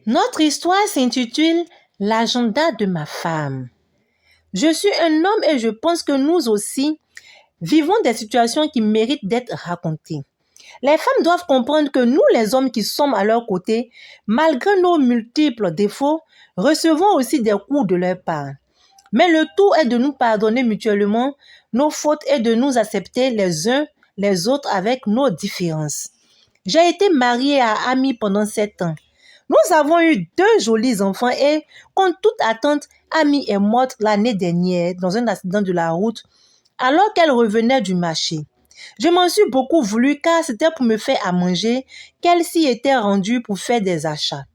Notre histoire s'intitule L'agenda de ma femme. Je suis un homme et je pense que nous aussi vivons des situations qui méritent d'être racontées. Les femmes doivent comprendre que nous, les hommes qui sommes à leur côté, malgré nos multiples défauts, recevons aussi des coups de leur part. Mais le tout est de nous pardonner mutuellement nos fautes et de nous accepter les uns les autres avec nos différences. J'ai été mariée à Ami pendant 7 ans. Nous avons eu 2 jolis enfants et, contre toute attente, Ami est morte l'année dernière dans un accident de la route alors qu'elle revenait du marché. Je m'en suis beaucoup voulu car c'était pour me faire à manger qu'elle s'y était rendue pour faire des achats.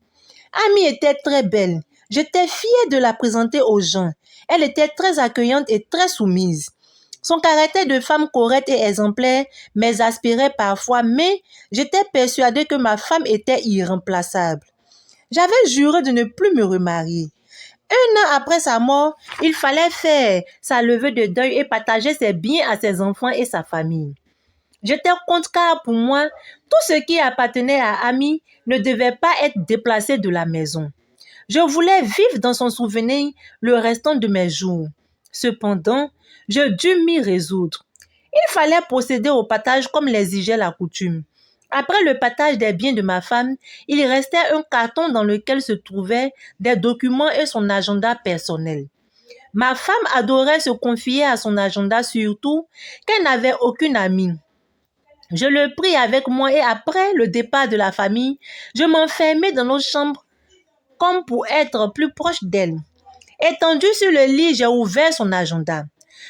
Ami était très belle. J'étais fière de la présenter aux gens. Elle était très accueillante et très soumise. Son caractère de femme correcte et exemplaire m'exaspérait parfois, mais j'étais persuadée que ma femme était irremplaçable. J'avais juré de ne plus me remarier. 1 an après sa mort, il fallait faire sa levée de deuil et partager ses biens à ses enfants et sa famille. J'étais contre car pour moi, tout ce qui appartenait à Ami ne devait pas être déplacé de la maison. Je voulais vivre dans son souvenir le restant de mes jours. Cependant, je dus m'y résoudre. Il fallait procéder au partage comme l'exigeait la coutume. Après le partage des biens de ma femme, il restait un carton dans lequel se trouvaient des documents et son agenda personnel. Ma femme adorait se confier à son agenda, surtout qu'elle n'avait aucune amie. Je le pris avec moi et après le départ de la famille, je m'enfermai dans notre chambre comme pour être plus proche d'elle. Étendue sur le lit, j'ai ouvert son agenda.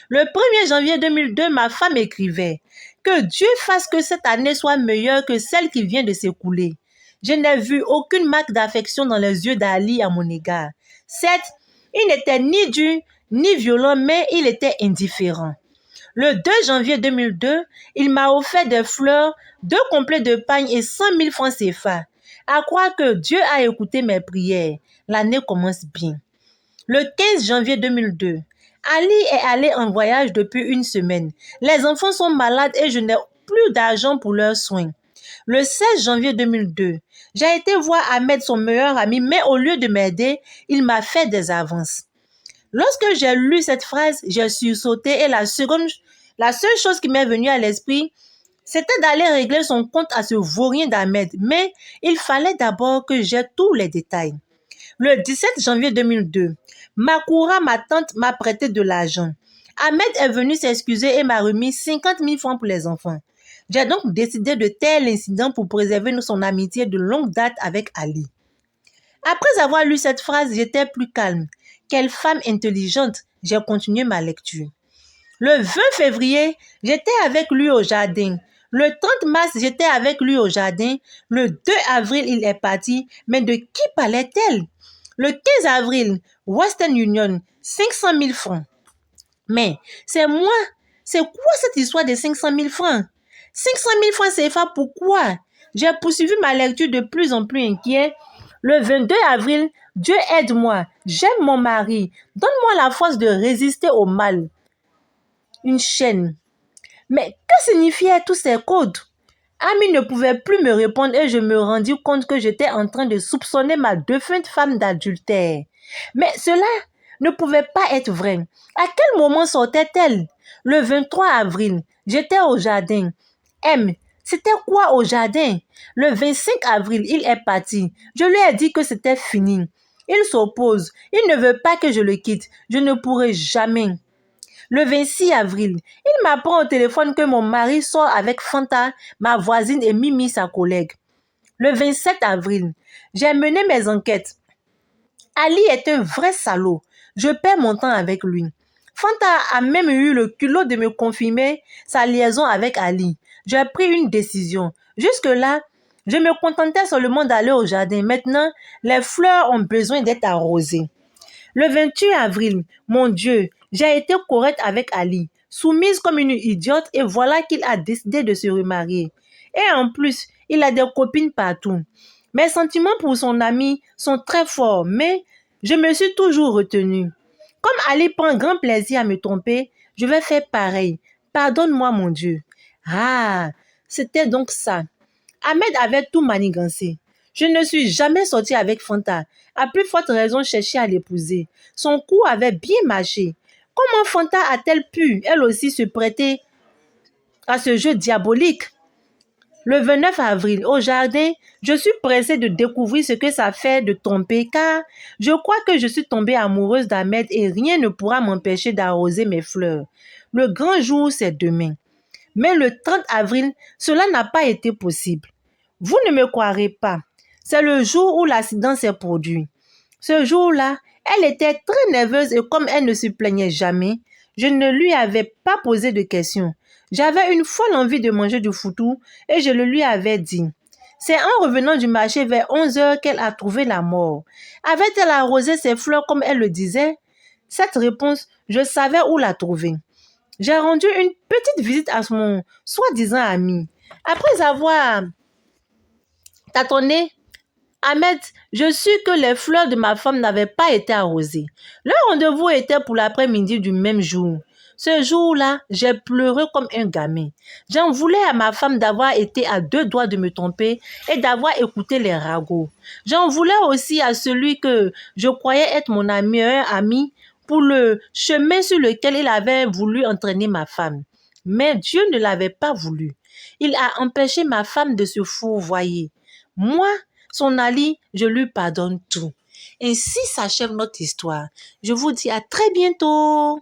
Le 1er janvier 2002, ma femme écrivait « Que Dieu fasse que cette année soit meilleure que celle qui vient de s'écouler. » Je n'ai vu aucune marque d'affection dans les yeux d'Ali à mon égard. Certes, il n'était ni dur ni violent, mais il était indifférent. Le 2 janvier 2002, il m'a offert des fleurs, 2 complets de pagne et 100 000 francs CFA. À croire que Dieu a écouté mes prières. L'année commence bien. Le 15 janvier 2002, Ali est allé en voyage depuis 1 semaine. Les enfants sont malades et je n'ai plus d'argent pour leurs soins. Le 16 janvier 2002, j'ai été voir Ahmed, son meilleur ami, mais au lieu de m'aider, il m'a fait des avances. Lorsque j'ai lu cette phrase, j'ai sursauté et la seule chose qui m'est venue à l'esprit, c'était d'aller régler son compte à ce vaurien d'Ahmed. Mais il fallait d'abord que j'aie tous les détails. Le 17 janvier 2002, Makoura, ma tante, m'a prêté de l'argent. Ahmed est venu s'excuser et m'a remis 50 000 francs pour les enfants. J'ai donc décidé de taire l'incident pour préserver son amitié de longue date avec Ali. Après avoir lu cette phrase, j'étais plus calme. Quelle femme intelligente, j'ai continué ma lecture. Le 20 février, j'étais avec lui au jardin. Le 30 mars, j'étais avec lui au jardin. Le 2 avril, il est parti. Mais de qui parlait-elle? Le 15 avril, Western Union, 500 000 francs. Mais c'est moi. C'est quoi cette histoire de 500 000 francs? 500 000 francs CFA, pourquoi? J'ai poursuivi ma lecture de plus en plus inquiet. Le 22 avril, Dieu aide-moi. J'aime mon mari. Donne-moi la force de résister au mal. Une chaîne. Mais que signifiaient tous ces codes? Ami ne pouvait plus me répondre et je me rendis compte que j'étais en train de soupçonner ma défunte femme d'adultère. Mais cela ne pouvait pas être vrai. À quel moment sortait-elle? Le 23 avril, j'étais au jardin. C'était quoi au jardin? Le 25 avril, il est parti. Je lui ai dit que c'était fini. Il s'oppose. Il ne veut pas que je le quitte. Je ne pourrai jamais. Le 26 avril, il m'apprend au téléphone que mon mari sort avec Fanta, ma voisine et Mimi, sa collègue. Le 27 avril, j'ai mené mes enquêtes. Ali est un vrai salaud. Je perds mon temps avec lui. Fanta a même eu le culot de me confirmer sa liaison avec Ali. J'ai pris une décision. Jusque-là, je me contentais seulement d'aller au jardin. Maintenant, les fleurs ont besoin d'être arrosées. Le 28 avril, mon Dieu, j'ai été correcte avec Ali, soumise comme une idiote et voilà qu'il a décidé de se remarier. Et en plus, il a des copines partout. Mes sentiments pour son ami sont très forts, mais je me suis toujours retenue. Comme Ali prend grand plaisir à me tromper, je vais faire pareil. Pardonne-moi, mon Dieu. Ah, c'était donc ça. Ahmed avait tout manigancé. Je ne suis jamais sortie avec Fanta. À plus forte raison, chercher à l'épouser. Son coup avait bien marché. Comment Fanta a-t-elle pu, elle aussi, se prêter à ce jeu diabolique? Le 29 avril, au jardin, je suis pressée de découvrir ce que ça fait de tomber car je crois que je suis tombée amoureuse d'Ahmed et rien ne pourra m'empêcher d'arroser mes fleurs. Le grand jour, c'est demain. Mais le 30 avril, cela n'a pas été possible. Vous ne me croirez pas. C'est le jour où l'accident s'est produit. Ce jour-là, elle était très nerveuse et comme elle ne se plaignait jamais, je ne lui avais pas posé de questions. J'avais une folle envie de manger du foutou et je le lui avais dit. C'est en revenant du marché vers 11 heures qu'elle a trouvé la mort. Avait-elle arrosé ses fleurs comme elle le disait? Cette réponse, je savais où la trouver. J'ai rendu une petite visite à mon soi-disant ami. Après avoir tâtonné, Ahmed, je sus que les fleurs de ma femme n'avaient pas été arrosées. Le rendez-vous était pour l'après-midi du même jour. Ce jour-là, j'ai pleuré comme un gamin. J'en voulais à ma femme d'avoir été à 2 doigts de me tromper et d'avoir écouté les ragots. J'en voulais aussi à celui que je croyais être mon meilleur ami pour le chemin sur lequel il avait voulu entraîner ma femme. Mais Dieu ne l'avait pas voulu. Il a empêché ma femme de se fourvoyer. Moi, son Ali, je lui pardonne tout. Ainsi s'achève notre histoire. Je vous dis à très bientôt.